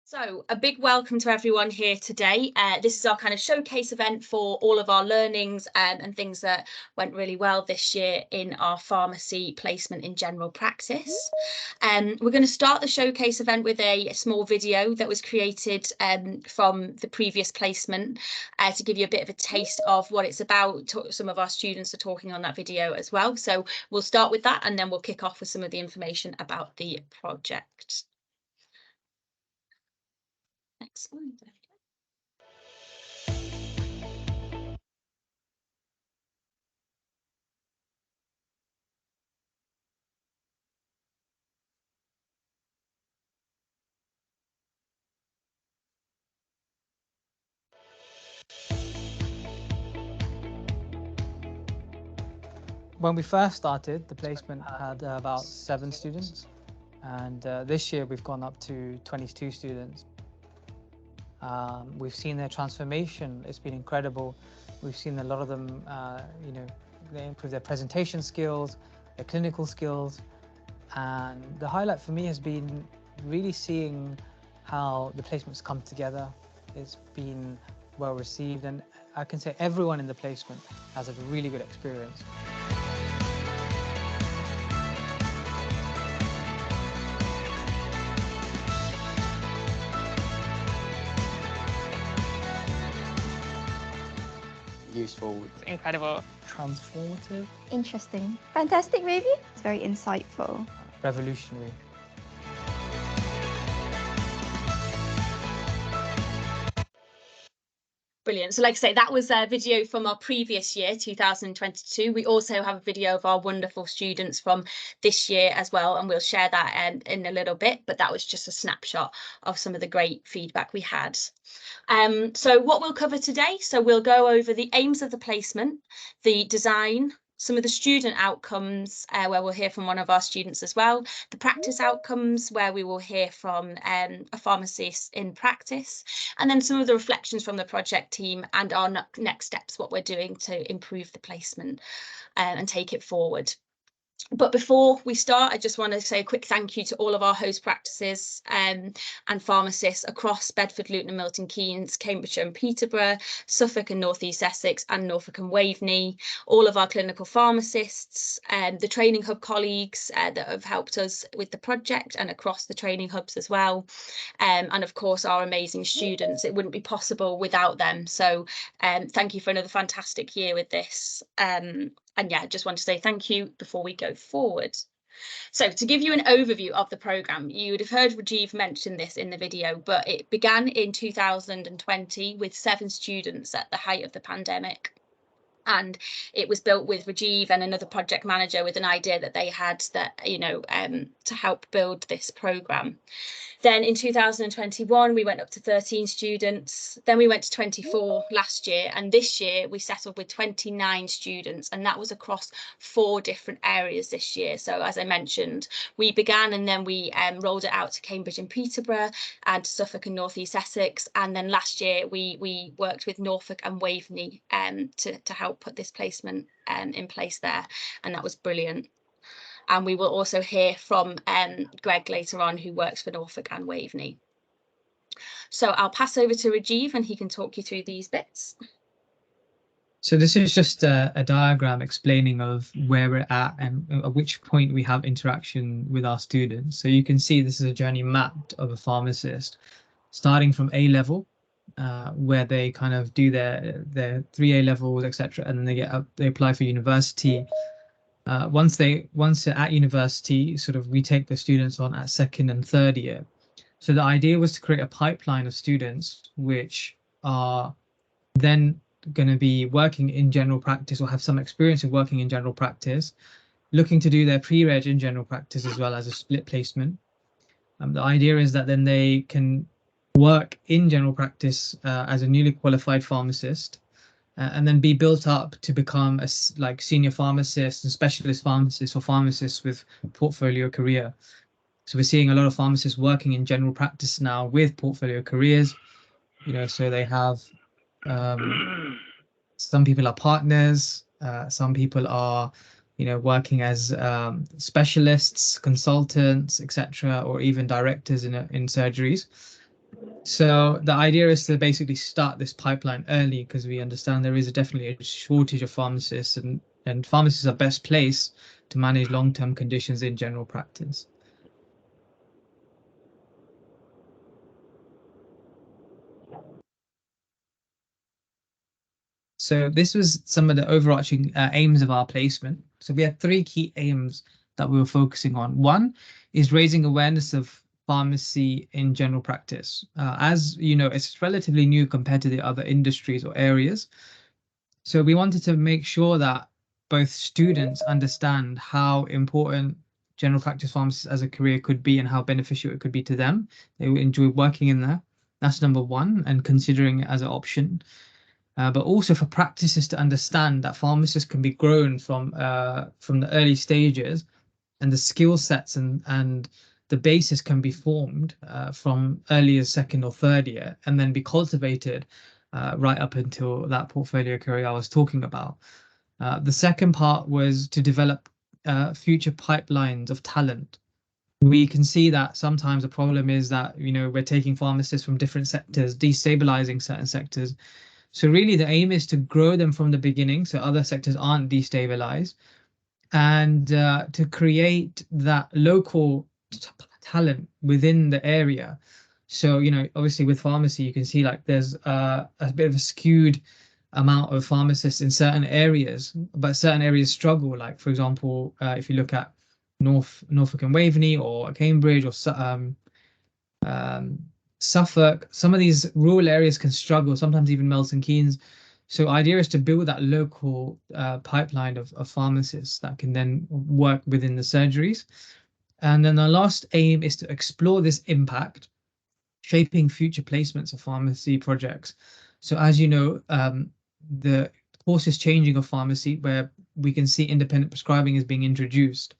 So a big welcome to everyone here today. This is our kind of showcase event for all of our learnings and things that went really well this year in our pharmacy placement in general practice. We're going to start the showcase event with a small video that was created from the previous placement to give you a bit of a taste of what it's about. Some of our students are talking on that video as well. So we'll start with that and then we'll kick off with some of the information about the project. Next slide. When we first started, the placement had about 7 students, and this year we've gone up to 22 students. We've seen their transformation. It's been incredible. We've seen a lot of them, they improve their presentation skills, their clinical skills, and the highlight for me has been really seeing how the placements come together. It's been well received, and I can say everyone in the placement has a really good experience. Useful. Incredible. Transformative. Interesting. Fantastic, maybe? It's very insightful. Revolutionary. Brilliant. So like I say, that was a video from our previous year, 2022. We also have a video of our wonderful students from this year as well, and we'll share that in a little bit, but that was just a snapshot of some of the great feedback we had. So what we'll cover today, so we'll go over the aims of the placement, the design, some of the student outcomes where we'll hear from one of our students as well, the practice outcomes where we will hear from a pharmacist in practice, and then some of the reflections from the project team and our next steps, what we're doing to improve the placement and take it forward. But before we start, I just want to say a quick thank you to all of our host practices and pharmacists across Bedford, Luton and Milton Keynes, Cambridgeshire and Peterborough, Suffolk and North East Essex and Norfolk and Waveney, all of our clinical pharmacists, the training hub colleagues that have helped us with the project and across the training hubs as well. And of course, our amazing students. It wouldn't be possible without them. So thank you for another fantastic year with this. And yeah, I just want to say thank you before we go forward. So to give you an overview of the programme, you would have heard Rajiv mention this in the video, but it began in 2020 with 7 students at the height of the pandemic. And it was built with Rajiv and another project manager with an idea that they had that, to help build this programme. Then in 2021, we went up to 13 students. Then we went to 24 last year. And this year we settled with 29 students. And that was across 4 different areas this year. So as I mentioned, we began and then we rolled it out to Cambridge and Peterborough and Suffolk and North East Essex. And then last year we worked with Norfolk and Waveney to help put this placement in place there. And that was brilliant. And we will also hear from Greg later on, who works for Norfolk and Waveney. So I'll pass over to Rajiv and he can talk you through these bits. So this is just a diagram explaining of where we're at and at which point we have interaction with our students. So you can see this is a journey mapped of a pharmacist, starting from A level, where they kind of do their 3A levels, etc., and then they apply for university. Once they're at university, we take the students on at 2nd and 3rd year. So the idea was to create a pipeline of students which are then going to be working in general practice or have some experience of working in general practice, looking to do their pre-reg in general practice as well as a split placement. The idea is that then they can work in general practice as a newly qualified pharmacist, and then be built up to become a senior pharmacist and specialist pharmacists or pharmacists with portfolio career. So we're seeing a lot of pharmacists working in general practice now with portfolio careers. So they have some people are partners, some people are working as specialists, consultants, etc., or even directors in surgeries. So the idea is to basically start this pipeline early because we understand there is definitely a shortage of pharmacists, and pharmacists are best placed to manage long-term conditions in general practice. So this was some of the overarching aims of our placement. So we had three key aims that we were focusing on. One is raising awareness of pharmacy in general practice. As you know, it's relatively new compared to the other industries or areas. So we wanted to make sure that both students understand how important general practice pharmacists as a career could be and how beneficial it could be to them. They would enjoy working in there. That's number one, and considering it as an option. But also for practices to understand that pharmacists can be grown from the early stages, and the skill sets and the basis can be formed from early as second or third year, and then be cultivated right up until that portfolio career I was talking about. The second part was to develop future pipelines of talent. We can see that sometimes the problem is that we're taking pharmacists from different sectors, destabilizing certain sectors. So really the aim is to grow them from the beginning so other sectors aren't destabilized, and to create that local talent within the area. So, obviously with pharmacy, you can see like there's a bit of a skewed amount of pharmacists in certain areas, but certain areas struggle. Like, for example, if you look at Norfolk and Waveney or Cambridge or Suffolk, some of these rural areas can struggle, sometimes even Milton Keynes. So idea is to build that local pipeline of pharmacists that can then work within the surgeries. And then the last aim is to explore this impact, shaping future placements of pharmacy projects. So as you know, the course is changing of pharmacy, where we can see independent prescribing is being introduced.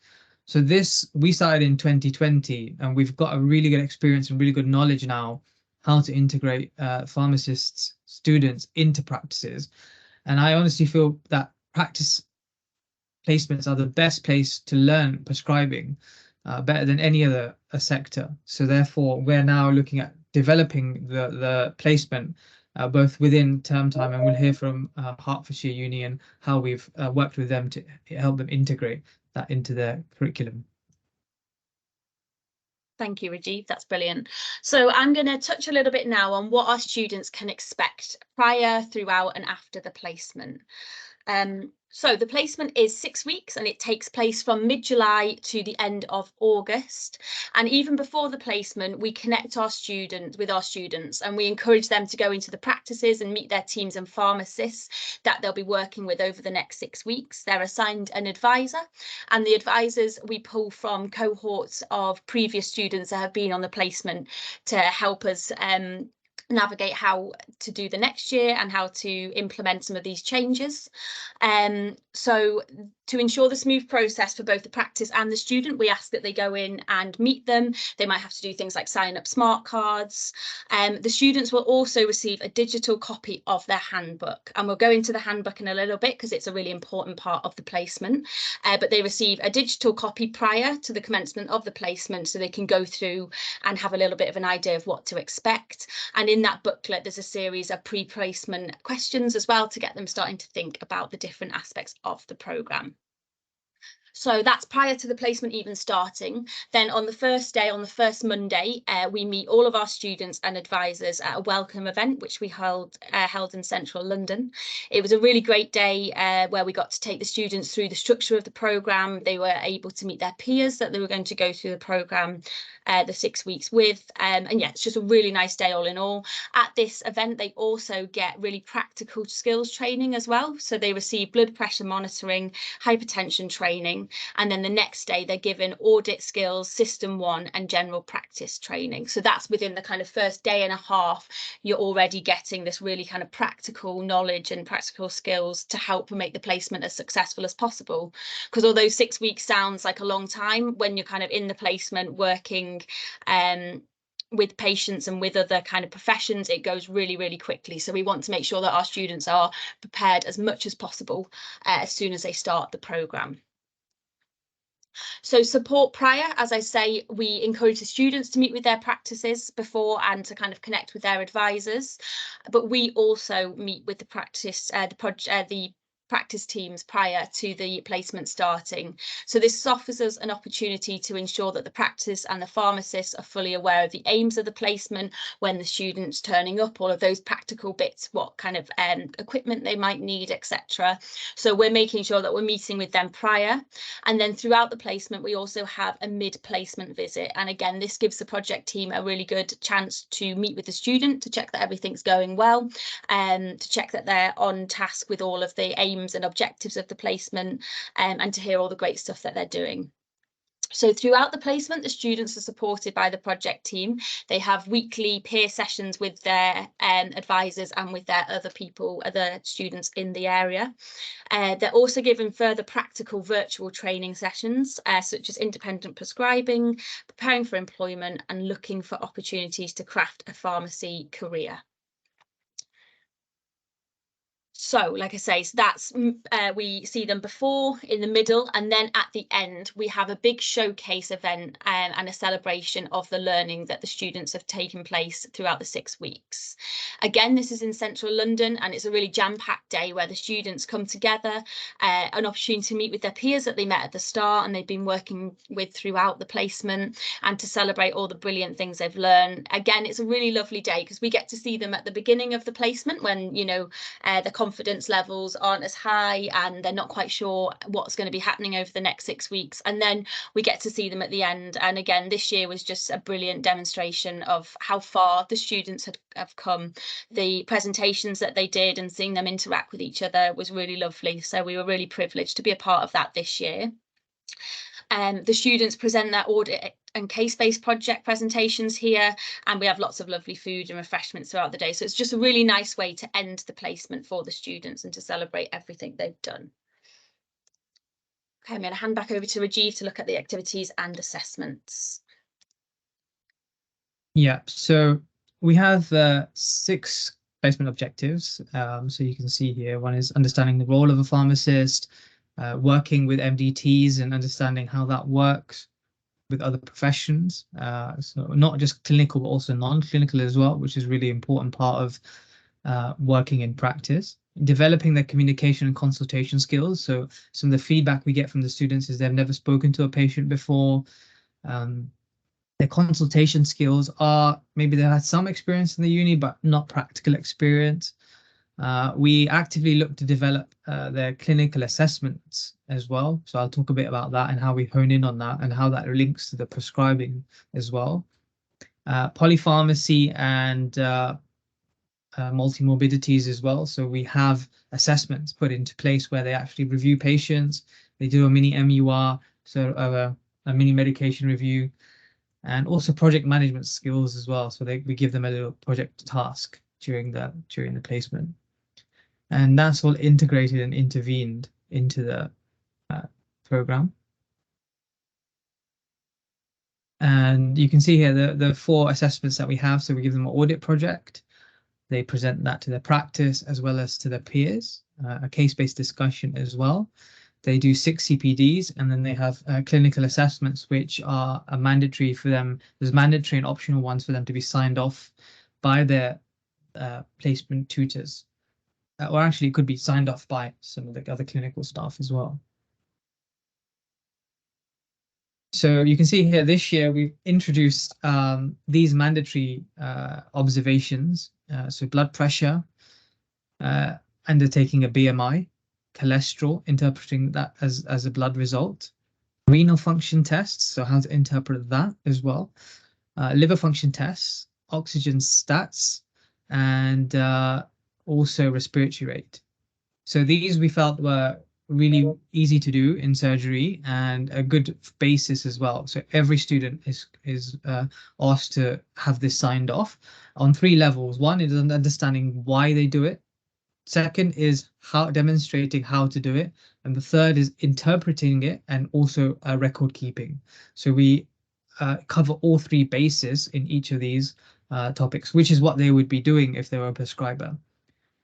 So this, we started in 2020, and we've got a really good experience and really good knowledge now how to integrate pharmacists, students into practices. And I honestly feel that practice placements are the best place to learn prescribing, better than any other sector. So therefore, we're now looking at developing the placement both within term time, and we'll hear from Hertfordshire Uni and how we've worked with them to help them integrate that into their curriculum. Thank you, Rajiv. That's brilliant. So I'm going to touch a little bit now on what our students can expect prior, throughout, and after the placement. So the placement is 6 weeks, and it takes place from mid-July to the end of August. And even before the placement, we connect our students with our students, and we encourage them to go into the practices and meet their teams and pharmacists that they'll be working with over the next 6 weeks. They're assigned an advisor, and the advisors we pull from cohorts of previous students that have been on the placement to help us navigate how to do the next year and how to implement some of these changes. So to ensure the smooth process for both the practice and the student, we ask that they go in and meet them. They might have to do things like sign up smart cards. The students will also receive a digital copy of their handbook, and we'll go into the handbook in a little bit because it's a really important part of the placement. But they receive a digital copy prior to the commencement of the placement, so they can go through and have a little bit of an idea of what to expect. And in that booklet, there's a series of pre-placement questions as well to get them starting to think about the different aspects of the programme. So that's prior to the placement even starting. Then on the first day, on the first Monday, we meet all of our students and advisors at a welcome event, which we held in central London. It was a really great day where we got to take the students through the structure of the programme. They were able to meet their peers that they were going to go through the programme the 6 weeks with. And yeah, it's just a really nice day all in all. At this event, they also get really practical skills training as well. So they receive blood pressure monitoring, hypertension training, and then the next day they're given audit skills, system 1, and general practice training. So that's within the kind of first day and a half, you're already getting this really kind of practical knowledge and practical skills to help make the placement as successful as possible. Because although 6 weeks sounds like a long time, when you're kind of in the placement working with patients and with other kind of professions, it goes really, really quickly. So we want to make sure that our students are prepared as much as possible as soon as they start the programme. So support prior, as I say, we encourage the students to meet with their practices before and to kind of connect with their advisors. But we also meet with the practice, the practice teams prior to the placement starting. So this offers us an opportunity to ensure that the practice and the pharmacists are fully aware of the aims of the placement, when the student's turning up, all of those practical bits, what kind of equipment they might need, etc. So we're making sure that we're meeting with them prior. And then throughout the placement, we also have a mid-placement visit. And again, this gives the project team a really good chance to meet with the student to check that everything's going well, and to check that they're on task with all of the aims and objectives of the placement, and to hear all the great stuff that they're doing. So throughout the placement, the students are supported by the project team. They have weekly peer sessions with their advisors and with their other students in the area. They're also given further practical virtual training sessions, such as independent prescribing, preparing for employment, and looking for opportunities to craft a pharmacy career. So, like I say, so that's we see them before, in the middle, and then at the end we have a big showcase event and a celebration of the learning that the students have taken place throughout the 6 weeks. Again, this is in central London, and it's a really jam-packed day where the students come together, an opportunity to meet with their peers that they met at the start and they've been working with throughout the placement, and to celebrate all the brilliant things they've learned. Again, it's a really lovely day because we get to see them at the beginning of the placement when, you know, the confidence levels aren't as high and they're not quite sure what's going to be happening over the next 6 weeks, and then we get to see them at the end. And again, this year was just a brilliant demonstration of how far the students have come. The presentations that they did and seeing them interact with each other was really lovely, so we were really privileged to be a part of that this year. The students present their audit and case-based project presentations here, and we have lots of lovely food and refreshments throughout the day. So it's just a really nice way to end the placement for the students and to celebrate everything they've done. Okay, I'm going to hand back over to Rajiv to look at the activities and assessments. Yeah, so we have 6 placement objectives. So you can see here, one is understanding the role of a pharmacist, working with MDTs and understanding how that works with other professions. So not just clinical, but also non-clinical as well, which is really important part of working in practice. Developing their communication and consultation skills. So some of the feedback we get from the students is they've never spoken to a patient before. Their consultation skills are, maybe they've had some experience in the uni, but not practical experience. We actively look to develop their clinical assessments as well. So I'll talk a bit about that and how we hone in on that and how that links to the prescribing as well. Polypharmacy and multimorbidities as well. So we have assessments put into place where they actually review patients. They do a mini MUR, so a mini medication review, and also project management skills as well. So we give them a little project task during the placement, and that's all integrated and intervened into the program. And you can see here the 4 assessments that we have. So we give them an audit project. They present that to their practice as well as to their peers, a case-based discussion as well. They do 6 CPDs, and then they have clinical assessments, which are mandatory for them. There's mandatory and optional ones for them to be signed off by their placement tutors, or actually it could be signed off by some of the other clinical staff as well. So you can see here this year we've introduced these mandatory observations. So blood pressure, undertaking a BMI, cholesterol, interpreting that as a blood result, renal function tests, so how to interpret that as well, liver function tests, oxygen stats, and also respiratory rate. So these we felt were really easy to do in surgery and a good basis as well. So every student is asked to have this signed off on 3 levels. One is understanding why they do it. Second is demonstrating how to do it. And the third is interpreting it and also record keeping. So we cover all 3 bases in each of these topics, which is what they would be doing if they were a prescriber.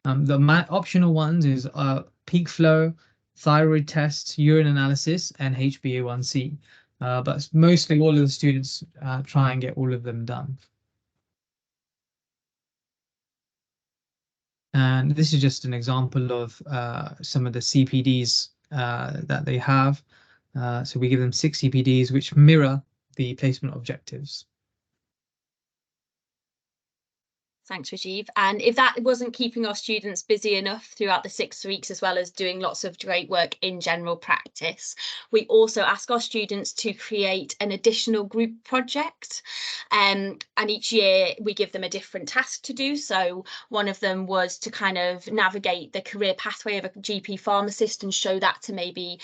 The optional ones is peak flow, thyroid tests, urine analysis, and HbA1c. But mostly all of the students try and get all of them done. And this is just an example of some of the CPDs that they have. So we give them 6 CPDs which mirror the placement objectives. Thanks, Rajiv. And if that wasn't keeping our students busy enough throughout the 6 weeks, as well as doing lots of great work in general practice, we also ask our students to create an additional group project. And each year we give them a different task to do. So one of them was to kind of navigate the career pathway of a GP pharmacist and show that to maybe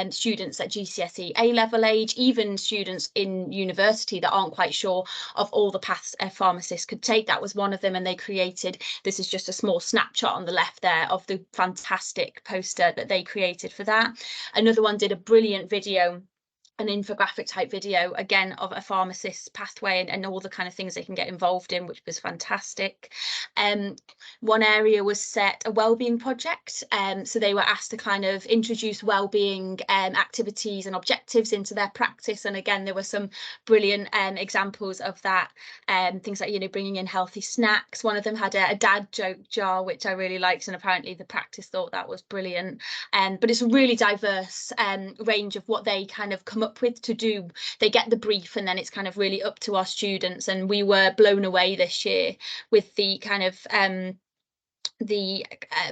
students at GCSE A-level age, even students in university that aren't quite sure of all the paths a pharmacist could take. That was one of them, and they created, this is just a small snapshot on the left there of the fantastic poster that they created for that. Another one did a brilliant video, an infographic type video, again, of a pharmacist's pathway and all the kind of things they can get involved in, which was fantastic. One area was set a wellbeing project. So they were asked to kind of introduce wellbeing activities and objectives into their practice. And again, there were some brilliant examples of that. Things like, you know, bringing in healthy snacks. One of them had a dad joke jar, which I really liked. And apparently the practice thought that was brilliant. But it's a really diverse range of what they kind of come up with to do. They get the brief and then it's kind of really up to our students, and we were blown away this year with the kind of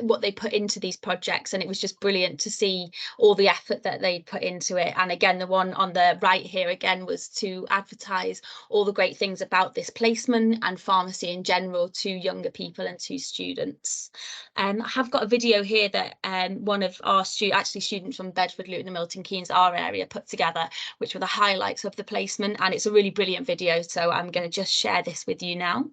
what they put into these projects, and it was just brilliant to see all the effort that they put into it. And again, the one on the right here again was to advertise all the great things about this placement and pharmacy in general to younger people and to students. I have got a video here that one of our students from Bedford, Luton and Milton Keynes, our area, put together, which were the highlights of the placement, and it's a really brilliant video, so I'm going to just share this with you now.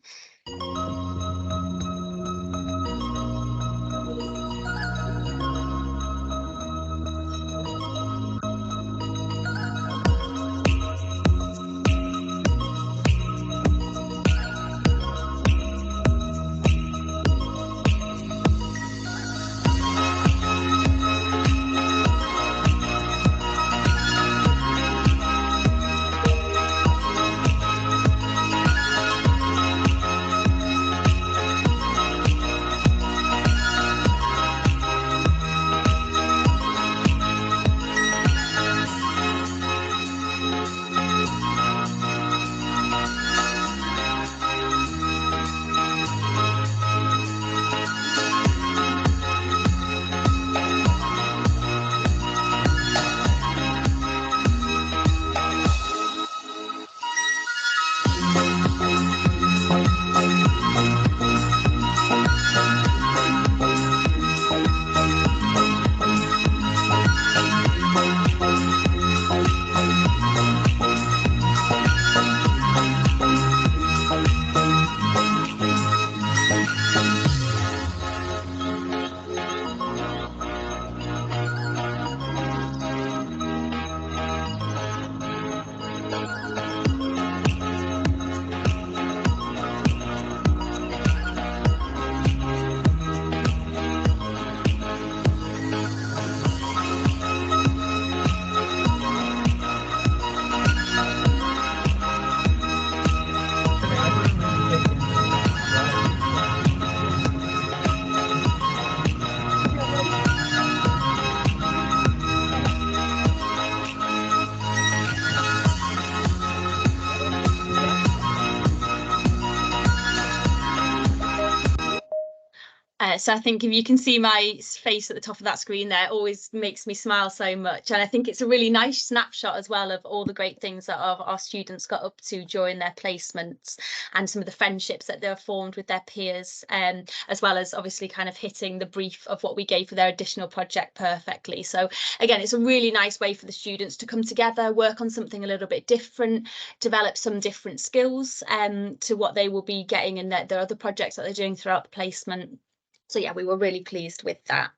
So I think if you can see my face at the top of that screen there, it always makes me smile so much. And I think it's a really nice snapshot as well of all the great things that our students got up to during their placements and some of the friendships that they've formed with their peers, as well as obviously kind of hitting the brief of what we gave for their additional project perfectly. So again, it's a really nice way for the students to come together, work on something a little bit different, develop some different skills to what they will be getting in their other projects that they're doing throughout the placement. So yeah, we were really pleased with that.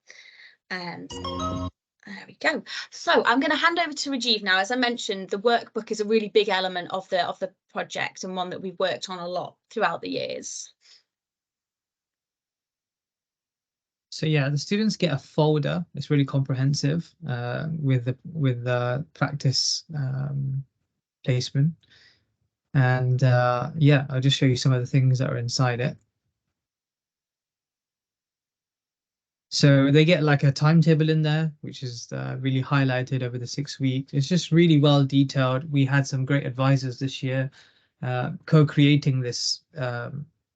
And there we go. So I'm going to hand over to Rajiv now. As I mentioned, the workbook is a really big element of the project and one that we've worked on a lot throughout the years. So yeah, the students get a folder. It's really comprehensive with the practice placement. And yeah, I'll just show you some of the things that are inside it. So they get like a timetable in there, which is really highlighted over the 6 weeks. It's just really well detailed. We had some great advisors this year co-creating this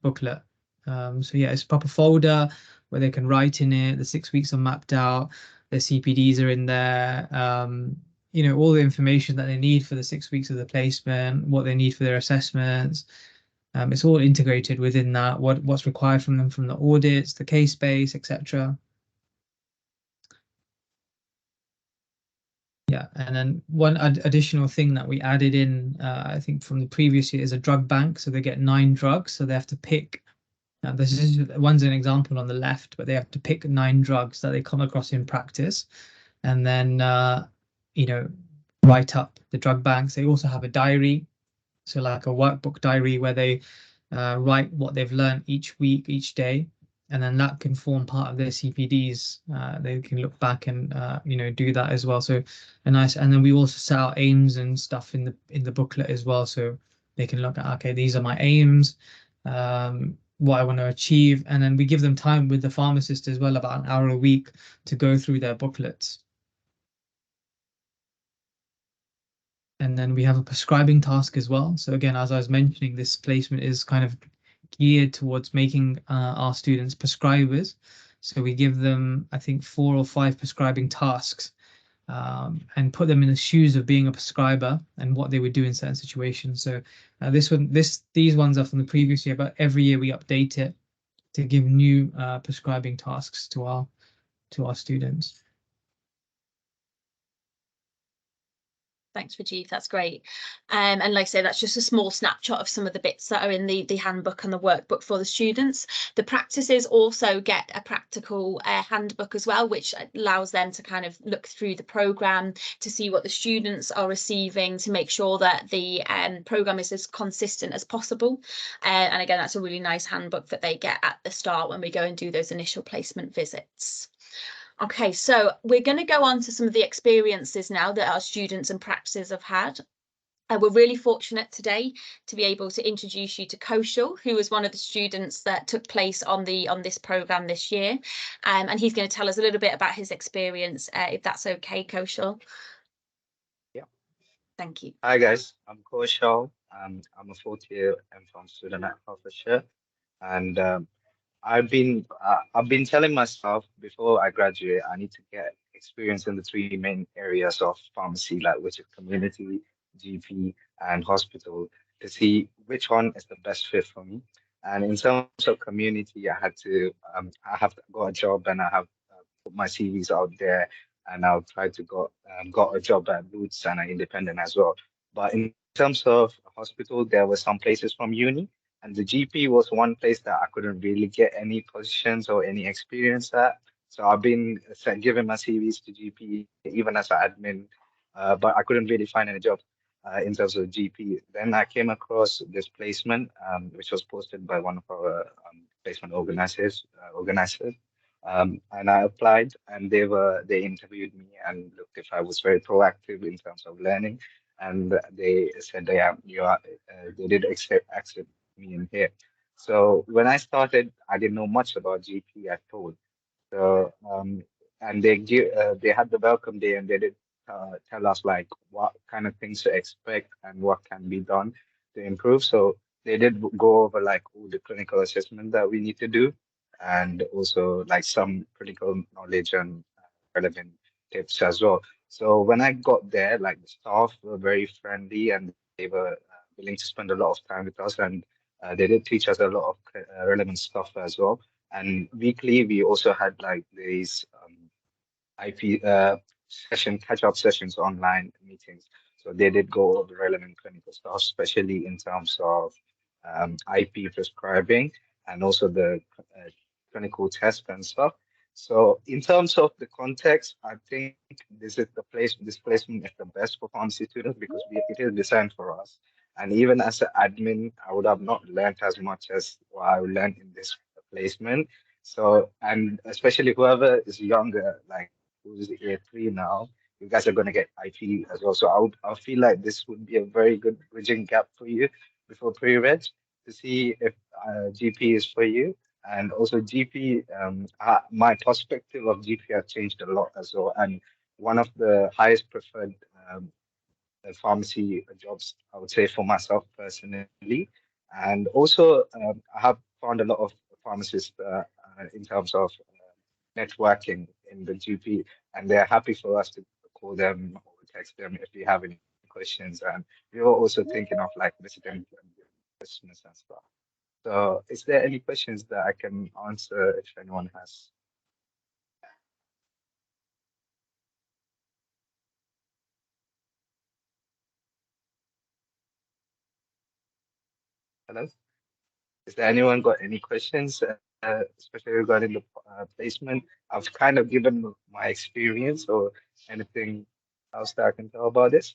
booklet. So yeah, it's a proper folder where they can write in it. The 6 weeks are mapped out. The CPDs are in there. You know, all the information that they need for the 6 weeks of the placement, what they need for their assessments. It's all integrated within that, what's required from them from the audits, the case base, etc. Yeah, and then one additional thing that we added in, I think from the previous year, is a drug bank. So they get 9 drugs, so they have to pick. This is one's an example on the left, but they have to pick 9 drugs that they come across in practice, and then you know, write up the drug banks. They also have a diary, so like a workbook diary where they write what they've learned each week, each day, and then that can form part of their CPDs. They can look back and you know, do that as well. So a nice, and then we also set out aims and stuff in the booklet as well, so they can look at, okay, these are my aims, what I want to achieve, and then we give them time with the pharmacist as well, about an hour a week, to go through their booklets. And then we have a prescribing task as well. So again, as I was mentioning, this placement is kind of geared towards making our students prescribers. So we give them, I think, 4 or 5 prescribing tasks, and put them in the shoes of being a prescriber and what they would do in certain situations. So these ones are from the previous year, but every year we update it to give new prescribing tasks to our students. Thanks, Rajiv. That's great. And like I say, that's just a small snapshot of some of the bits that are in the handbook and the workbook for the students. The practices also get a practical handbook as well, which allows them to kind of look through the programme to see what the students are receiving, to make sure that the programme is as consistent as possible. And again, that's a really nice handbook that they get at the start when we go and do those initial placement visits. Okay, so we're going to go on to some of the experiences now that our students and practices have had. We're really fortunate today to be able to introduce you to Kaushal, who was one of the students that took place on this programme this year. And he's going to tell us a little bit about his experience, if that's okay, Kaushal. Yeah. Thank you. Hi guys, I'm Kaushal. I'm a 4th-year MPharm student at Hertfordshire, and I've been telling myself before I graduate, I need to get experience in the 3 main areas of pharmacy, like which is community, GP, and hospital, to see which one is the best fit for me. And in terms of community, I have got a job, and I have put my CVs out there, and I've tried to got a job at Boots and an independent as well. But in terms of hospital, there were some places from uni, and the GP was one place that I couldn't really get any positions or any experience at. So I've been giving my CVs to GP, even as an admin, but I couldn't really find any job in terms of GP. Then I came across this placement, which was posted by one of our placement organizers. And I applied, and they interviewed me and looked if I was very proactive in terms of learning, and they said they did accept me in here. So when I started, I didn't know much about GP at all. So and they had the welcome day, and they did tell us like what kind of things to expect and what can be done to improve. So they did go over like all the clinical assessment that we need to do, and also like some clinical knowledge and relevant tips as well. So when I got there, like the staff were very friendly, and they were willing to spend a lot of time with us, and they did teach us a lot of relevant stuff as well. And weekly, we also had like these IP catch-up sessions, online meetings. So they did go over relevant clinical stuff, especially in terms of IP prescribing and also the clinical test and stuff. So in terms of the context, I think this placement is the best for pharmacy students because it is designed for us. And even as an admin, I would have not learned as much as what I learned in this placement. So, and especially whoever is younger, like who's year 3 now, you guys are going to get IT as well. So I feel like this would be a very good bridging gap for you before pre-reg to see if GP is for you. And also GP, my perspective of GP has changed a lot as well. And one of the highest preferred pharmacy jobs, I would say, for myself personally. And also, I have found a lot of pharmacists in terms of networking in the GP, and they're happy for us to call them or text them if we have any questions. And we were also thinking of like visiting Christmas and stuff. So, is there any questions that I can answer if anyone has? Hello? Is there anyone got any questions, especially regarding the placement? I've kind of given my experience or anything else that I can tell about this.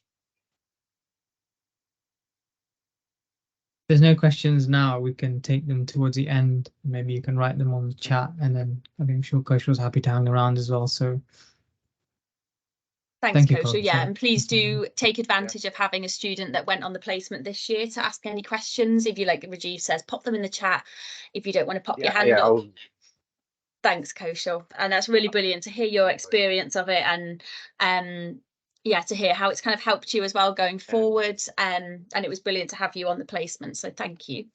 There's no questions now. We can take them towards the end. Maybe you can write them on the chat, and then I'm sure Coach was happy to hang around as well. So Thanks, thank you, Coach. Coach. Yeah, and please do take advantage of having a student that went on the placement this year to ask any questions. If you, like Rajiv says, pop them in the chat. If you don't want to pop your hand up. Thanks, Kaushal. And that's really brilliant to hear your experience of it, and yeah, to hear how it's kind of helped you as well going forward. And it was brilliant to have you on the placement. So thank you.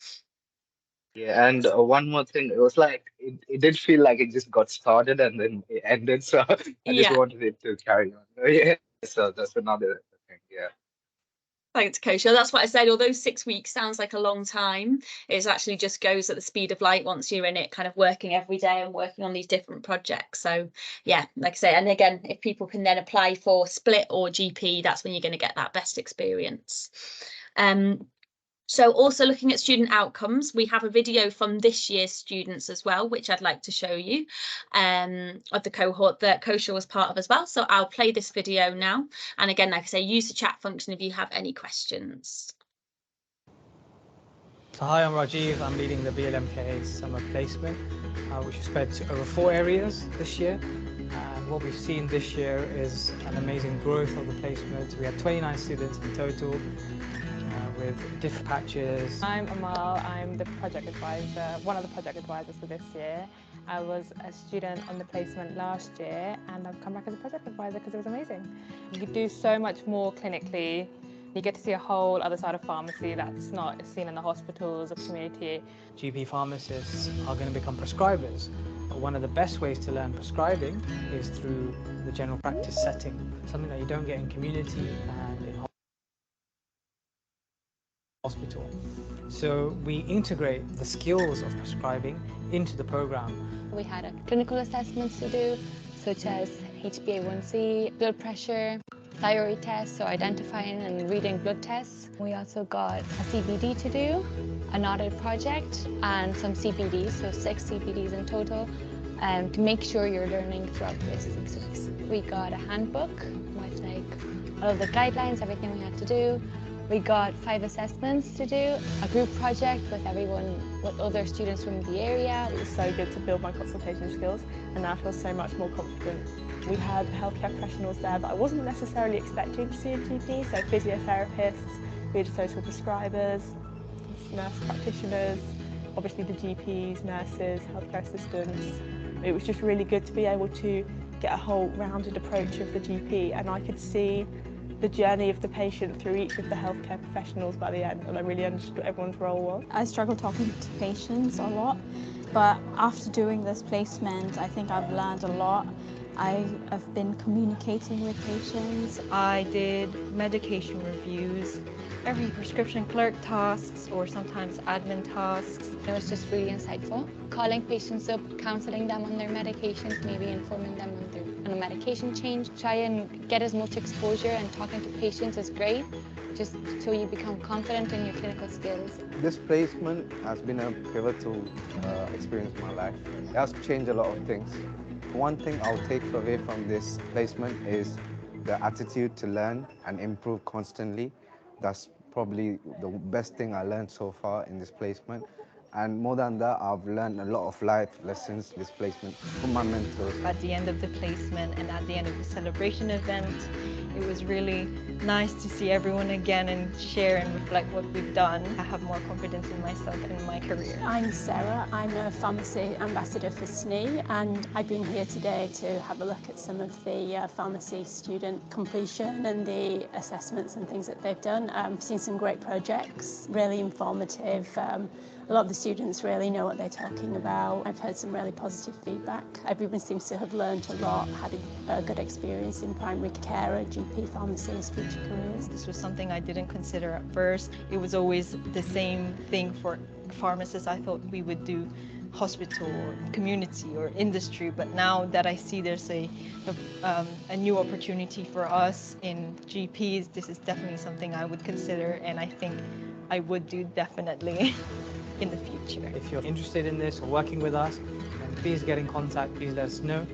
Yeah, and one more thing, it was like it did feel like it just got started and then it ended. So I just wanted it to carry on. Yeah, so that's another thing. Yeah. Thanks, Kosha. That's what I said. Although 6 weeks sounds like a long time, it actually just goes at the speed of light once you're in it, kind of working every day and working on these different projects. So yeah, like I say, and again, if people can then apply for split or GP, that's when you're going to get that best experience. So also looking at student outcomes, we have a video from this year's students as well, which I'd like to show you, of the cohort that Kosha was part of as well. So I'll play this video now. And again, like I say, use the chat function if you have any questions. So hi, I'm Rajiv. I'm leading the BLMK Summer Placement, which is spread to over 4 areas this year. And what we've seen this year is an amazing growth of the placement. We had 29 students in total, with different patches. I'm Amal. I'm the project advisor, one of the project advisors for this year. I was a student on the placement last year, and I've come back as a project advisor because it was amazing. You do so much more clinically. You get to see a whole other side of pharmacy that's not seen in the hospitals or community. GP pharmacists are going to become prescribers. But one of the best ways to learn prescribing is through the general practice setting, something that you don't get in community and in hospital. So we integrate the skills of prescribing into the program. We had clinical assessments to do, such as HbA1c, blood pressure, thyroid tests, so identifying and reading blood tests. We also got a CBD to do, an audit project, and some CPDs, so 6 CPDs in total, to make sure you're learning throughout this 6 weeks. We got a handbook with like all of the guidelines, everything we had to do. We got 5 assessments to do, a group project with other students from the area. It was so good to build my consultation skills, and now I feel so much more confident. We had healthcare professionals there that I wasn't necessarily expecting to see a GP, so physiotherapists, we had social prescribers, nurse practitioners, obviously the GPs, nurses, healthcare assistants. It was just really good to be able to get a whole rounded approach of the GP, and I could see the journey of the patient through each of the healthcare professionals by the end, and I really understood what everyone's role was. I struggle talking to patients a lot, but after doing this placement, I think I've learned a lot. I have been communicating with patients. I did medication reviews, every prescription clerk tasks, or sometimes admin tasks. It was just really insightful. Calling patients up, counselling them on their medications, maybe informing them on a medication change. Try and get as much exposure, and talking to patients is great, just so you become confident in your clinical skills. This placement has been a pivotal experience in my life. It has changed a lot of things. One thing I'll take away from this placement is the attitude to learn and improve constantly. That's probably the best thing I learned so far in this placement. And more than that, I've learned a lot of life lessons this placement from my mentors. At the end of the placement and at the end of the celebration event, it was really nice to see everyone again and share and reflect what we've done. I have more confidence in myself and in my career. I'm Sarah. I'm a pharmacy ambassador for SNE, and I've been here today to have a look at some of the pharmacy student completion and the assessments and things that they've done. I've seen some great projects, really informative. A lot of the students really know what they're talking about. I've heard some really positive feedback. Everyone seems to have learned a lot, had a good experience in primary care, GP pharmacists, future careers. This was something I didn't consider at first. It was always the same thing for pharmacists. I thought we would do hospital or community or industry, but now that I see there's a new opportunity for us in GPs, this is definitely something I would consider, and I think I would do definitely in the future. If you're interested in this or working with us, then please get in contact, please let us know.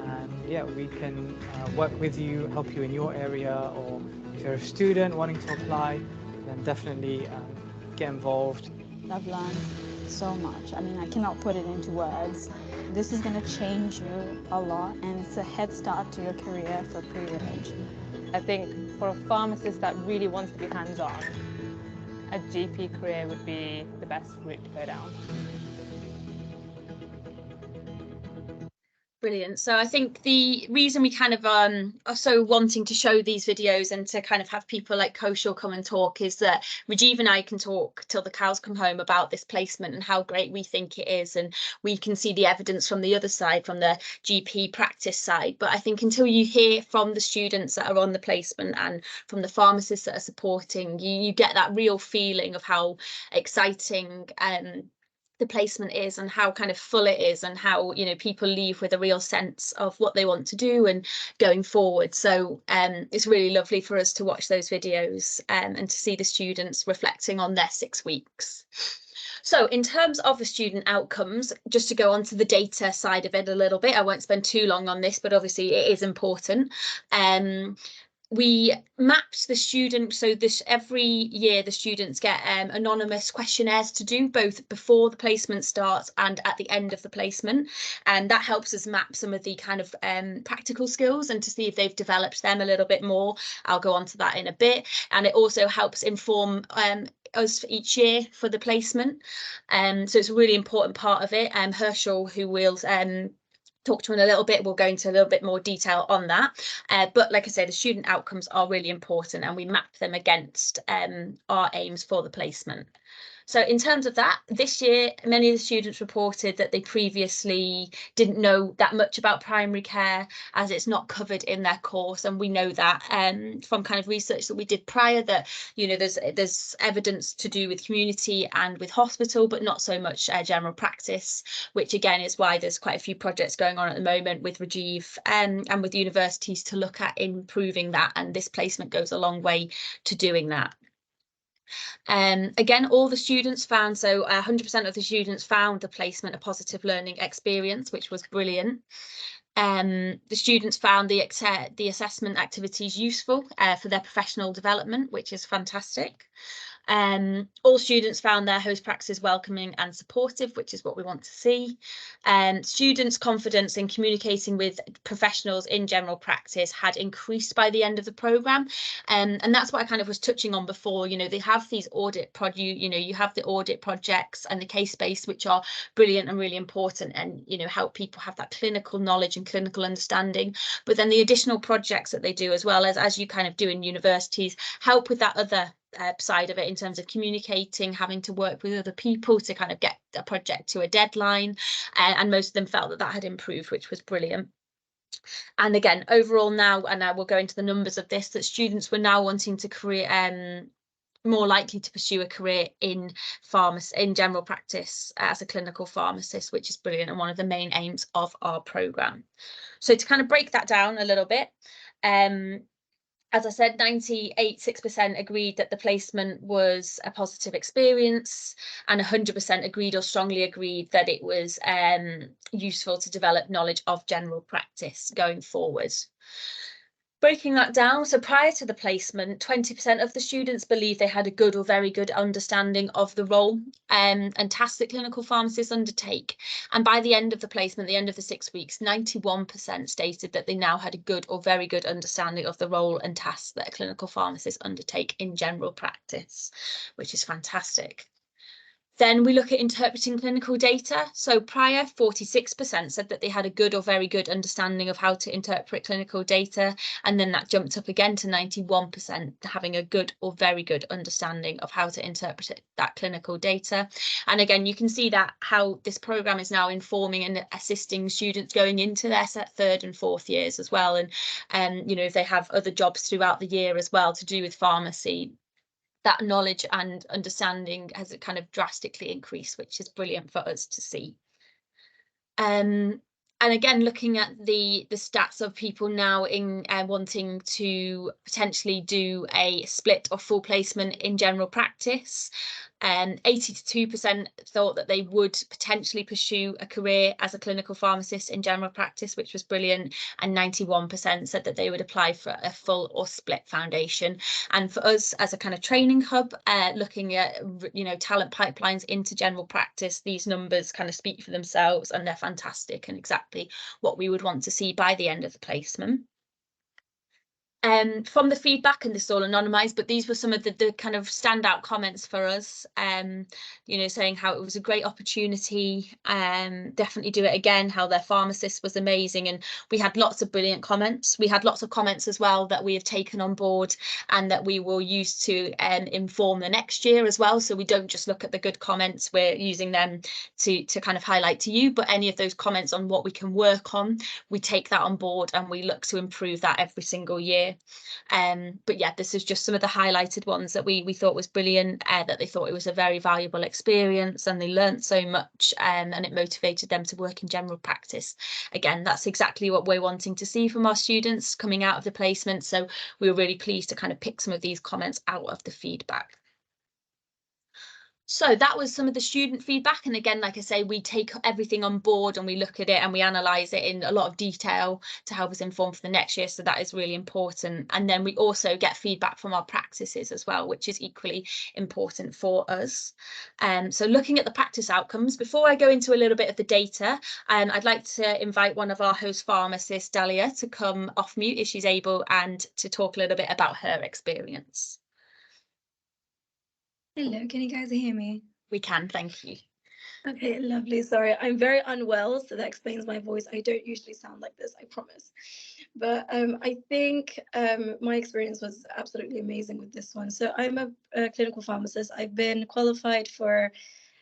And yeah, we can work with you, help you in your area, or if you're a student wanting to apply, then definitely get involved. I've learned so much. I mean, I cannot put it into words. This is going to change you a lot, and it's a head start to your career for pre-reg. I think for a pharmacist that really wants to be hands-on, a GP career would be the best route to go down. Brilliant. So I think the reason we kind of are so wanting to show these videos and to kind of have people like Kaushal come and talk is that Rajiv and I can talk till the cows come home about this placement and how great we think it is, and we can see the evidence from the other side, from the GP practice side. But I think until you hear from the students that are on the placement and from the pharmacists that are supporting, you get that real feeling of how exciting the placement is and how kind of full it is, and how, you know, people leave with a real sense of what they want to do and going forward. So it's really lovely for us to watch those videos and to see the students reflecting on their 6 weeks. So in terms of the student outcomes, just to go on to the data side of it a little bit, I won't spend too long on this, but obviously it is important. We mapped the students, so this every year the students get anonymous questionnaires to do both before the placement starts and at the end of the placement, and that helps us map some of the kind of practical skills and to see if they've developed them a little bit more. I'll go on to that in a bit, and it also helps inform us for each year for the placement, so it's a really important part of it. Herschel, who will talk to in a little bit, we'll go into a little bit more detail on that, but like I say, the student outcomes are really important and we map them against our aims for the placement. So in terms of that, this year, many of the students reported that they previously didn't know that much about primary care, as it's not covered in their course. And we know that from kind of research that we did prior, that, you know, there's evidence to do with community and with hospital, but not so much general practice, which again is why there's quite a few projects going on at the moment with Rajiv and with universities to look at improving that. And this placement goes a long way to doing that. Again, all the students found, so 100% of the students found the placement a positive learning experience, which was brilliant. The students found the assessment activities useful for their professional development, which is fantastic. All students found their host practices welcoming and supportive, which is what we want to see. Students' confidence in communicating with professionals in general practice had increased by the end of the programme, and that's what I kind of was touching on before. You know, they have these you have the audit projects and the case base, which are brilliant and really important, and, you know, help people have that clinical knowledge and clinical understanding. But then the additional projects that they do, as well as you kind of do in universities, help with that other side of it in terms of communicating, having to work with other people to kind of get a project to a deadline, and most of them felt that had improved, which was brilliant. And again, overall now, and I will go into the numbers of this, that students were now wanting to create more likely to pursue a career in general practice as a clinical pharmacist, which is brilliant and one of the main aims of our programme. So to kind of break that down a little bit, as I said, 98.6% agreed that the placement was a positive experience, and 100% agreed or strongly agreed that it was useful to develop knowledge of general practice going forward. Breaking that down, so prior to the placement, 20% of the students believe they had a good or very good understanding of the role and tasks that clinical pharmacists undertake. And by the end of the placement, the end of the 6 weeks, 91% stated that they now had a good or very good understanding of the role and tasks that a clinical pharmacist undertake in general practice, which is fantastic. Then we look at interpreting clinical data. So prior, 46% said that they had a good or very good understanding of how to interpret clinical data. And then that jumped up again to 91% having a good or very good understanding of how to interpret that clinical data. And again, you can see that how this programme is now informing and assisting students going into their 3rd and 4th years as well. And, you know, if they have other jobs throughout the year as well to do with pharmacy, that knowledge and understanding has kind of drastically increased, which is brilliant for us to see. And again, looking at the stats of people now in wanting to potentially do a split or full placement in general practice. 82% thought that they would potentially pursue a career as a clinical pharmacist in general practice, which was brilliant. And 91% said that they would apply for a full or split foundation. And for us as a kind of training hub, looking at, you know, talent pipelines into general practice, these numbers kind of speak for themselves, and they're fantastic and exactly what we would want to see by the end of the placement. From the feedback, and this is all anonymised, but these were some of the kind of standout comments for us, you know, saying how it was a great opportunity, definitely do it again, how their pharmacist was amazing. And we had lots of brilliant comments. We had lots of comments as well that we have taken on board and that we will use to inform the next year as well. So we don't just look at the good comments, we're using them to kind of highlight to you, but any of those comments on what we can work on, we take that on board and we look to improve that every single year. But yeah, this is just some of the highlighted ones that we thought was brilliant, that they thought it was a very valuable experience and they learned so much, and it motivated them to work in general practice. Again, that's exactly what we're wanting to see from our students coming out of the placement. So we were really pleased to kind of pick some of these comments out of the feedback. So that was some of the student feedback. And again, like I say, we take everything on board and we look at it and we analyse it in a lot of detail to help us inform for the next year. So that is really important. And then we also get feedback from our practices as well, which is equally important for us. So looking at the practice outcomes, before I go into a little bit of the data, I'd like to invite one of our host pharmacists, Dahlia, to come off mute if she's able and to talk a little bit about her experience. Hello, can you guys hear me? We can, thank you. Okay, lovely. Sorry, I'm very unwell, so that explains my voice. I don't usually sound like this, I promise. But I think my experience was absolutely amazing with this one. So I'm a clinical pharmacist. I've been qualified for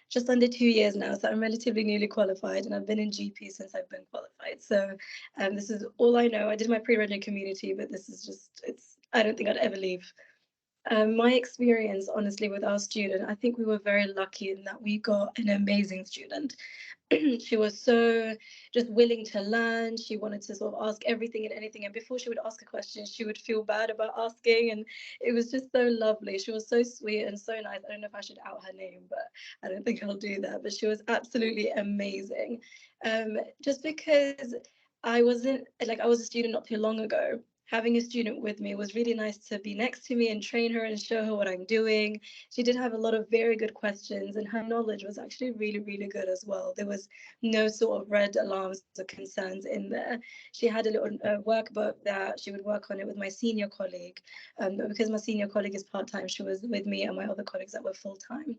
just under 2 years now, so I'm relatively newly qualified, and I've been in GP since I've been qualified. So this is all I know. I did my pre-reg community, but this is just, I don't think I'd ever leave. My experience, honestly, with our student, I think we were very lucky in that we got an amazing student. She was so just willing to learn. She wanted to sort of ask everything and anything. And before she would ask a question, she would feel bad about asking. And it was just so lovely. She was so sweet and so nice. I don't know if I should out her name, but I don't think I'll do that. But she was absolutely amazing. Just because I was a student not too long ago. Having a student with me was really nice to be next to me and train her and show her what I'm doing. She did have a lot of very good questions, and her knowledge was actually really, really good as well. There was no sort of red alarms or concerns in there. She had a little workbook that she would work on it with my senior colleague. But because my senior colleague is part-time, she was with me and my other colleagues that were full-time.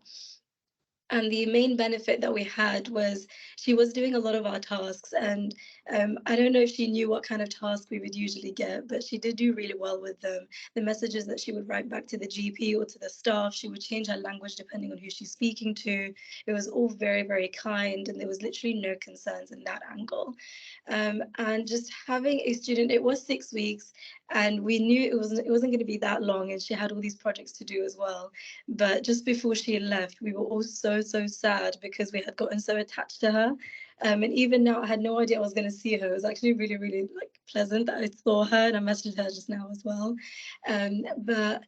And the main benefit that we had was she was doing a lot of our tasks, and I don't know if she knew what kind of task we would usually get, but she did do really well with them. The messages that she would write back to the GP or to the staff, she would change her language depending on who she's speaking to. It was all very, very kind, and there was literally no concerns in that angle. And just having a student, it was 6 weeks, and we knew it wasn't going to be that long, and she had all these projects to do as well. But just before she left, we were all so sad because we had gotten so attached to her. And even now, I had no idea I was going to see her. It was actually really, really pleasant that I saw her, and I messaged her just now as well. But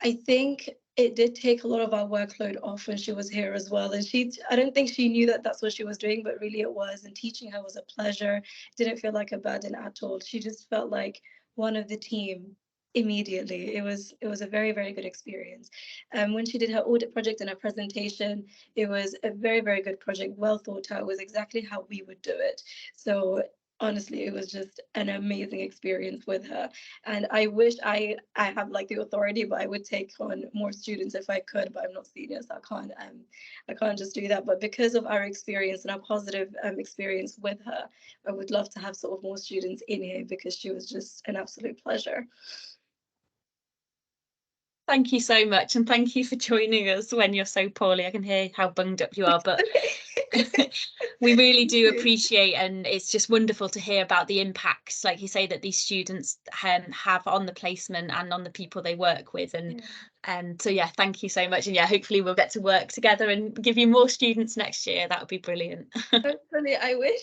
I think it did take a lot of our workload off when she was here as well. And I don't think she knew that that's what she was doing, but really it was. And teaching her was a pleasure. It didn't feel like a burden at all. She just felt like one of the team immediately. It was a very, very good experience. When she did her audit project and her presentation, it was a very, very good project, well thought out. It was exactly how we would do it. So honestly, it was just an amazing experience with her. And I wish I have like the authority, but I would take on more students if I could, but I'm not senior, so I can't just do that. But because of our experience and our positive experience with her, I would love to have sort of more students in here, because she was just an absolute pleasure. Thank you so much, and thank you for joining us when you're so poorly. I can hear how bunged up you are, but we really do appreciate, and it's just wonderful to hear about the impacts, like you say, that these students have on the placement and on the people they work with. And so yeah, thank you so much, and yeah, hopefully we'll get to work together and give you more students next year. That would be brilliant. Hopefully, I wish.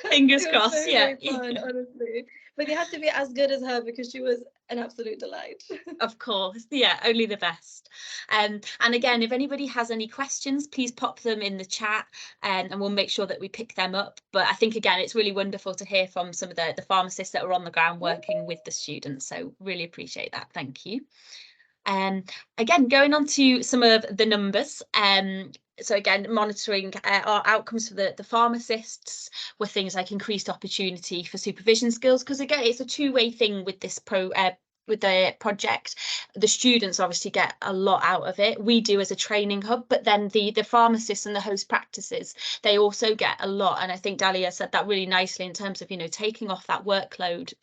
Fingers It was crossed. very, Yeah, very fun, honestly. But you have to be as good as her, because she was an absolute delight. of course, yeah, only the best. And again, if anybody has any questions, please pop them in the chat, and we'll make sure that we pick them up. But I think again, it's really wonderful to hear from some of the pharmacists that are on the ground working with the students, so really appreciate that. Thank you. Again, going on to some of the numbers. So again, monitoring our outcomes for the pharmacists were things like increased opportunity for supervision skills, because again, it's a two-way thing with this with the project. The students obviously get a lot out of it. We do as a training hub, but then the pharmacists and the host practices, they also get a lot. And I think Dalia said that really nicely in terms of, you know, taking off that workload.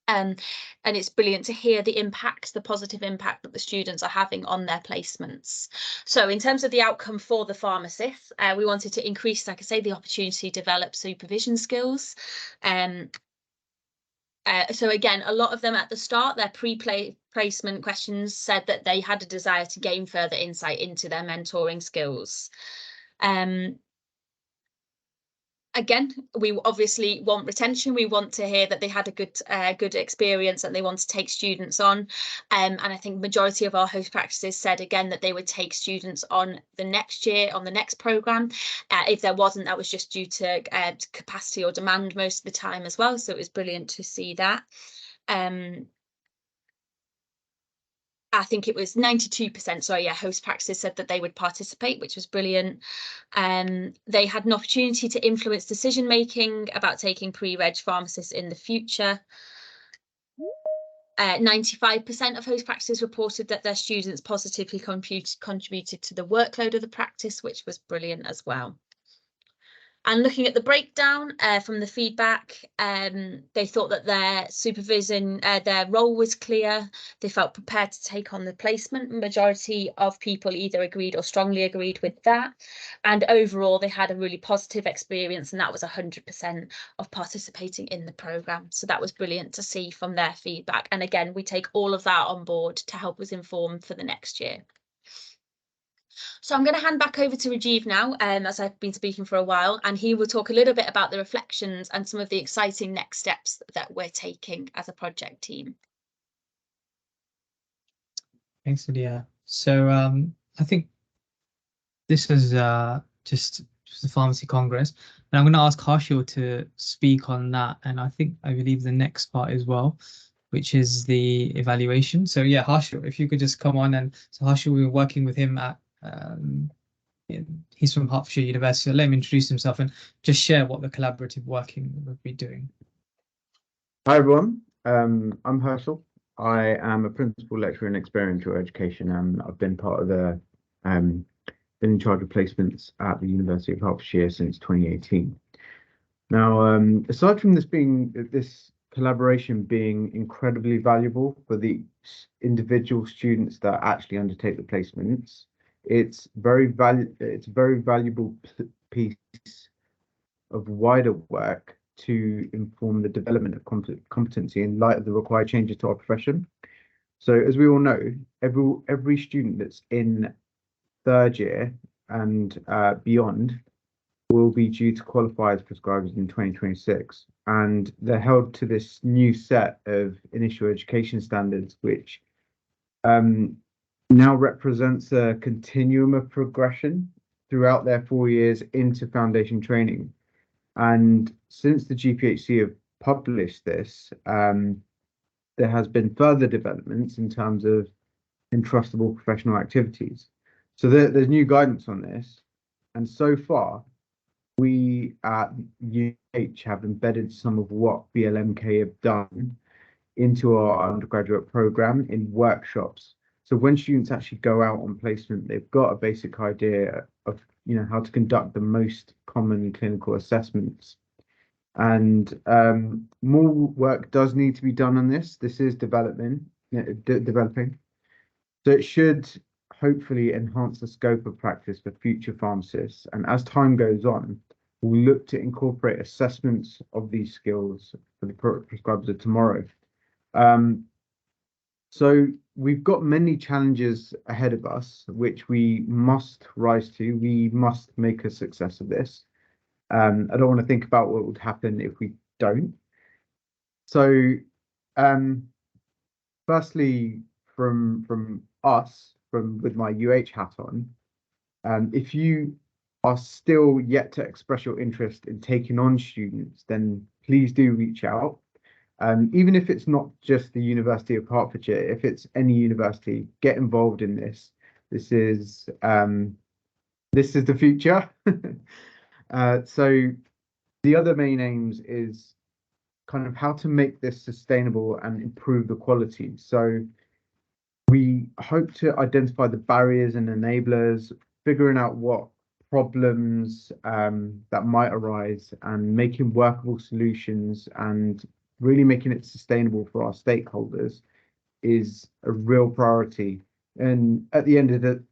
And it's brilliant to hear the impact, the positive impact that the students are having on their placements. So in terms of the outcome for the pharmacists, we wanted to increase, like I say, the opportunity to develop supervision skills. So again, a lot of them at the start, their pre-placement questions said that they had a desire to gain further insight into their mentoring skills. Again, we obviously want retention. We want to hear that they had a good experience and they want to take students on. And I think majority of our host practices said again that they would take students on the next year, on the next programme. If there wasn't, that was just due to capacity or demand most of the time as well. So it was brilliant to see that. I think it was 92%, sorry, yeah, host practices said that they would participate, which was brilliant. They had an opportunity to influence decision making about taking pre-reg pharmacists in the future. 95% of host practices reported that their students positively contributed to the workload of the practice, which was brilliant as well. And looking at the breakdown from the feedback, they thought that their supervision, their role was clear. They felt prepared to take on the placement. Majority of people either agreed or strongly agreed with that. And overall, they had a really positive experience, and that was 100% of participating in the programme. So that was brilliant to see from their feedback. And again, we take all of that on board to help us inform for the next year. So I'm going to hand back over to Rajiv now, as I've been speaking for a while, and he will talk a little bit about the reflections and some of the exciting next steps that we're taking as a project team. Thanks, Lydia. So I think this is just the Pharmacy Congress, and I'm going to ask Harshil to speak on that, and I believe the next part as well, which is the evaluation. So yeah, Harshil, if you could just come on. And so Harshil, we were working with him at he's from Hertfordshire University. So let him introduce himself and just share what the collaborative working will be doing. Hi everyone, I'm Herschel. I am a principal lecturer in experiential education, and I've been part of the been in charge of placements at the University of Hertfordshire since 2018. Now, aside from this collaboration being incredibly valuable for the individual students that actually undertake the placements, it's a very valuable piece of wider work to inform the development of competency in light of the required changes to our profession. So as we all know, every student that's in third year and beyond will be due to qualify as prescribers in 2026, and they're held to this new set of initial education standards, which now represents a continuum of progression throughout their 4 years into foundation training. And since the GPHC have published this, there has been further developments in terms of entrustable professional activities. So there's new guidance on this, and so far we at UH have embedded some of what BLMK have done into our undergraduate program in workshops. So when students actually go out on placement, they've got a basic idea of how to conduct the most common clinical assessments. And more work does need to be done on this. This is developing. So it should hopefully enhance the scope of practice for future pharmacists. And as time goes on, we'll look to incorporate assessments of these skills for the prescribers of tomorrow. So we've got many challenges ahead of us, which we must rise to. We must make a success of this. I don't want to think about what would happen if we don't. So, firstly, from us, with my UH hat on, if you are still yet to express your interest in taking on students, then please do reach out. Even if it's not just the University of Hertfordshire, if it's any university, get involved in this. This is the future. So the other main aims is kind of how to make this sustainable and improve the quality. So we hope to identify the barriers and enablers, figuring out what problems that might arise, and making workable solutions and really making it sustainable for our stakeholders is a real priority. And at the end of the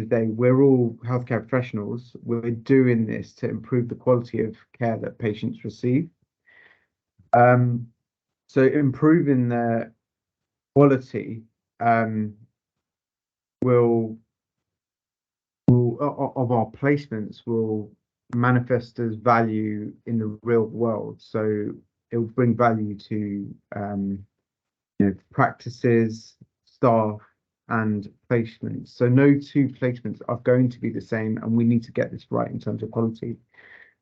day, we're all healthcare professionals. We're doing this to improve the quality of care that patients receive. So improving the quality of our placements will manifest as value in the real world. So it will bring value to practices, staff, and placements. So no two placements are going to be the same, and we need to get this right in terms of quality.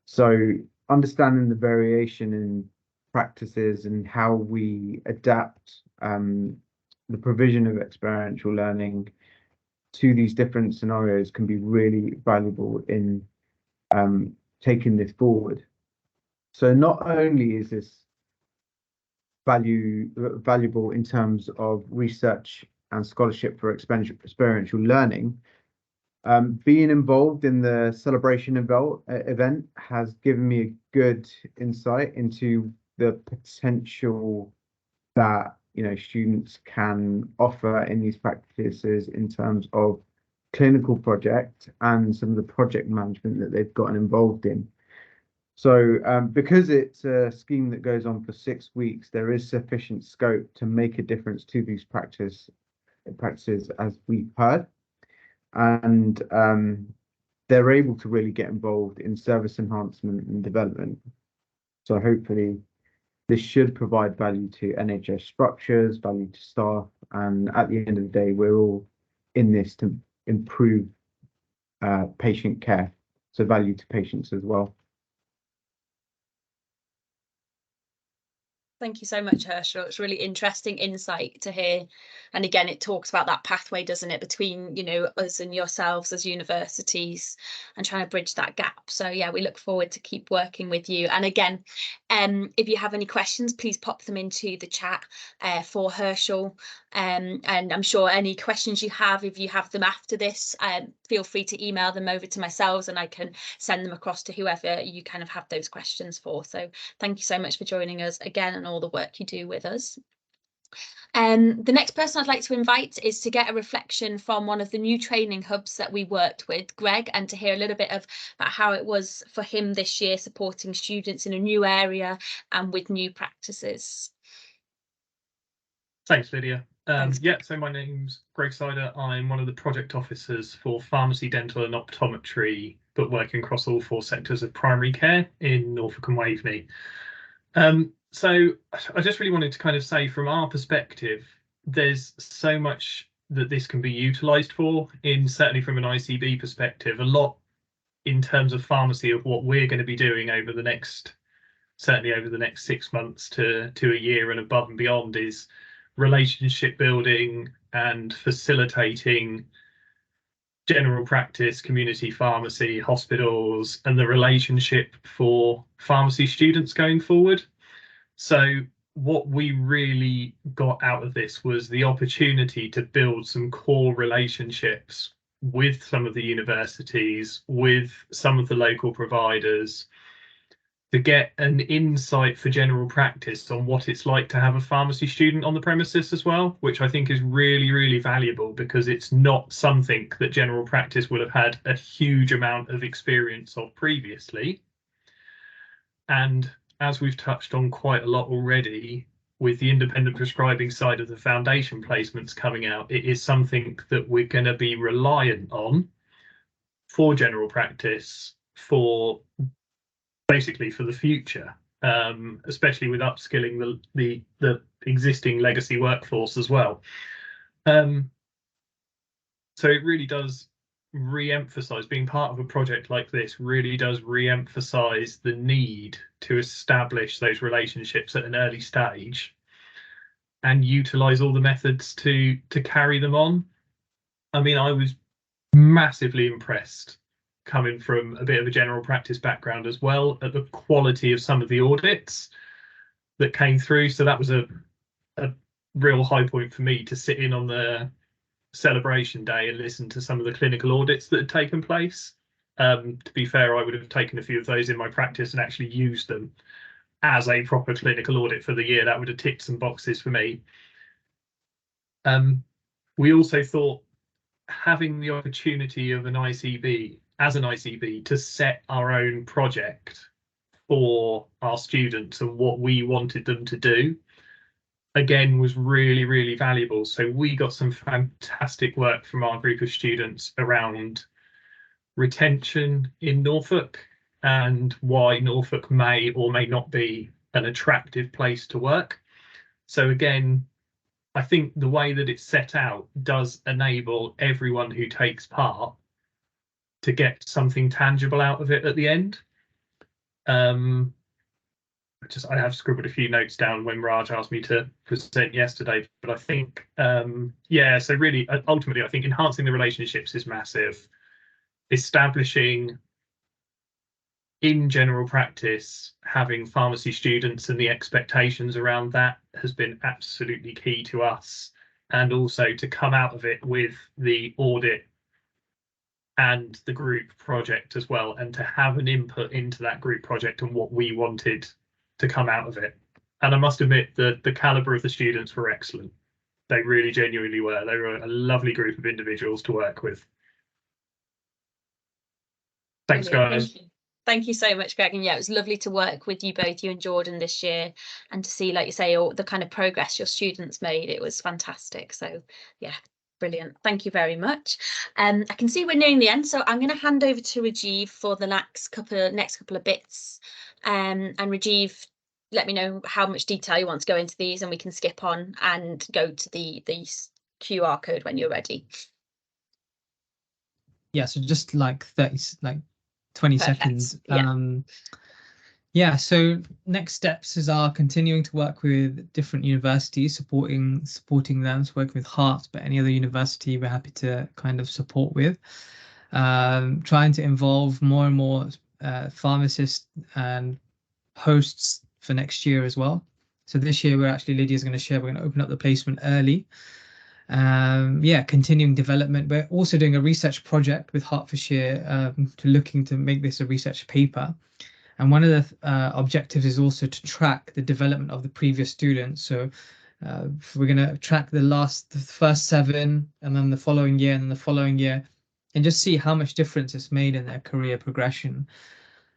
So understanding the variation in practices and how we adapt the provision of experiential learning to these different scenarios can be really valuable in taking this forward. So not only is this valuable in terms of research and scholarship for experiential learning, being involved in the celebration event has given me a good insight into the potential that students can offer in these practices in terms of clinical project and some of the project management that they've gotten involved in. So because it's a scheme that goes on for 6 weeks, there is sufficient scope to make a difference to these practices, as we've heard. And they're able to really get involved in service enhancement and development. So hopefully this should provide value to NHS structures, value to staff, and at the end of the day, we're all in this to improve patient care, so value to patients as well. Thank you so much, Herschel. It's really interesting insight to hear. And again, it talks about that pathway, doesn't it, between, us and yourselves as universities and trying to bridge that gap. So yeah, we look forward to keep working with you. And again, if you have any questions, please pop them into the chat for Herschel. And I'm sure any questions you have, if you have them after this, feel free to email them over to myself and I can send them across to whoever you kind of have those questions for. So thank you so much for joining us again and all the work you do with us. The next person I'd like to invite is to get a reflection from one of the new training hubs that we worked with, Greg, and to hear a little bit about how it was for him this year supporting students in a new area and with new practices. Thanks, Lydia. Yeah, so my name's Greg Sider. I'm one of the project officers for pharmacy, dental and optometry, but working across all 4 sectors of primary care in Norfolk and Waveney. So I just really wanted to kind of say from our perspective, there's so much that this can be utilised for, certainly from an ICB perspective, a lot in terms of pharmacy of what we're going to be doing over the next 6 months to a year and above and beyond is relationship building and facilitating general practice, community pharmacy, hospitals, and the relationship for pharmacy students going forward. So what we really got out of this was the opportunity to build some core relationships with some of the universities, with some of the local providers, to get an insight for general practice on what it's like to have a pharmacy student on the premises as well, which I think is really, really valuable, because it's not something that general practice would have had a huge amount of experience of previously. And as we've touched on quite a lot already, with the independent prescribing side of the foundation placements coming out, it is something that we're going to be reliant on for general practice for basically for the future, especially with upskilling the existing legacy workforce as well. So it really does re-emphasize, being part of a project like this really does re-emphasize the need to establish those relationships at an early stage and utilize all the methods to carry them on. I mean, I was massively impressed, coming from a bit of a general practice background as well, at the quality of some of the audits that came through. So that was a real high point for me, to sit in on the celebration day and listen to some of the clinical audits that had taken place. To be fair, I would have taken a few of those in my practice and actually used them as a proper clinical audit for the year. That would have ticked some boxes for me. We also thought, having the opportunity of an ICB, as an ICB, to set our own project for our students and what we wanted them to do, again, was really, really valuable. So we got some fantastic work from our group of students around retention in Norfolk and why Norfolk may or may not be an attractive place to work. So again, I think the way that it's set out does enable everyone who takes part to get something tangible out of it at the end. I have scribbled a few notes down when Raj asked me to present yesterday, but I think, yeah, so really, ultimately, I think enhancing the relationships is massive. Establishing in general practice, having pharmacy students and the expectations around that has been absolutely key to us. And also to come out of it with the audit and the group project as well, and to have an input into that group project and what we wanted to come out of it. And I must admit that the caliber of the students were excellent. They really genuinely were. They were a lovely group of individuals to work with. Thanks, guys. Thank you so much, Greg. And yeah, it was lovely to work with you both, you and Jordan, this year, and to see, like you say, all the kind of progress your students made. It was fantastic. So yeah, brilliant. Thank you very much. I can see we're nearing the end, so I'm going to hand over to Rajiv for the next couple of bits. And Rajiv, let me know how much detail you want to go into these, and we can skip on and go to the QR code when you're ready. Yeah, so just like 20 Perfect. seconds. Yeah. Yeah, so next steps is our continuing to work with different universities, supporting them, so working with Heart, but any other university we're happy to kind of support with. Trying to involve more and more pharmacists and hosts for next year as well. So this year Lydia's going to share, we're going to open up the placement early. Yeah, continuing development. We're also doing a research project with Hertfordshire looking to make this a research paper. And one of the objectives is also to track the development of the previous students. So we're going to track the first 7, and then the following year, and then the following year, and just see how much difference it's made in their career progression.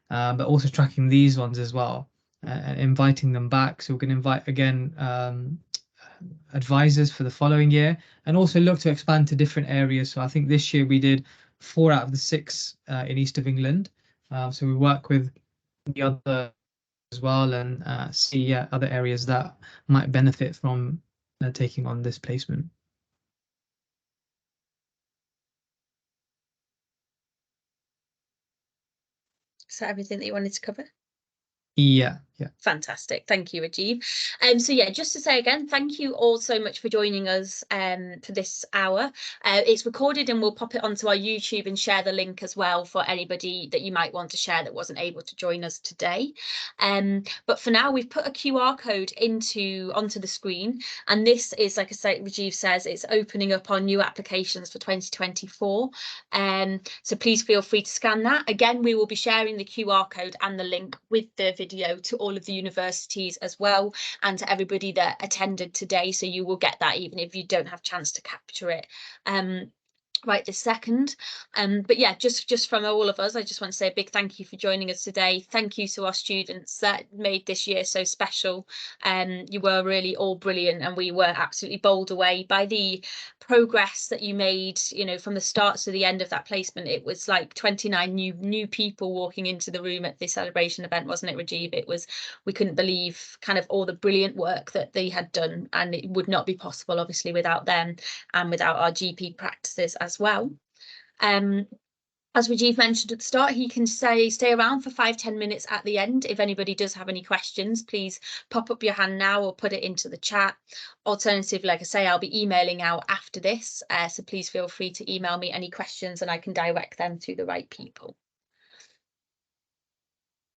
But also tracking these ones as well, and inviting them back. So we're going to invite again advisors for the following year, and also look to expand to different areas. So I think this year we did 4 out of the 6 in East of England. So we work with the other as well, and see other areas that might benefit from taking on this placement. Is that everything that you wanted to cover? Yeah, Yeah. Fantastic. Thank you, Rajiv. So yeah, just to say again, thank you all so much for joining us for this hour. It's recorded and we'll pop it onto our YouTube and share the link as well for anybody that you might want to share that wasn't able to join us today. But for now, we've put a QR code onto the screen, and this is, like I say, Rajiv says, it's opening up our new applications for 2024. So please feel free to scan that. Again, we will be sharing the QR code and the link with the video to all of the universities as well, and to everybody that attended today, so you will get that even if you don't have a chance to capture it right this second. But yeah, just from all of us, I just want to say a big thank you for joining us today. Thank you to our students that made this year so special. You were really all brilliant, and we were absolutely bowled away by the progress that you made, you know, from the start to the end of that placement. It was like 29 new people walking into the room at this celebration event, wasn't it, Rajiv? It was, we couldn't believe kind of all the brilliant work that they had done, and it would not be possible obviously without them and without our GP practices as well. As Rajiv mentioned at the start, he can stay around for 5-10 minutes at the end. If anybody does have any questions, please pop up your hand now or put it into the chat. Alternatively, like I say, I'll be emailing out after this, so please feel free to email me any questions and I can direct them to the right people.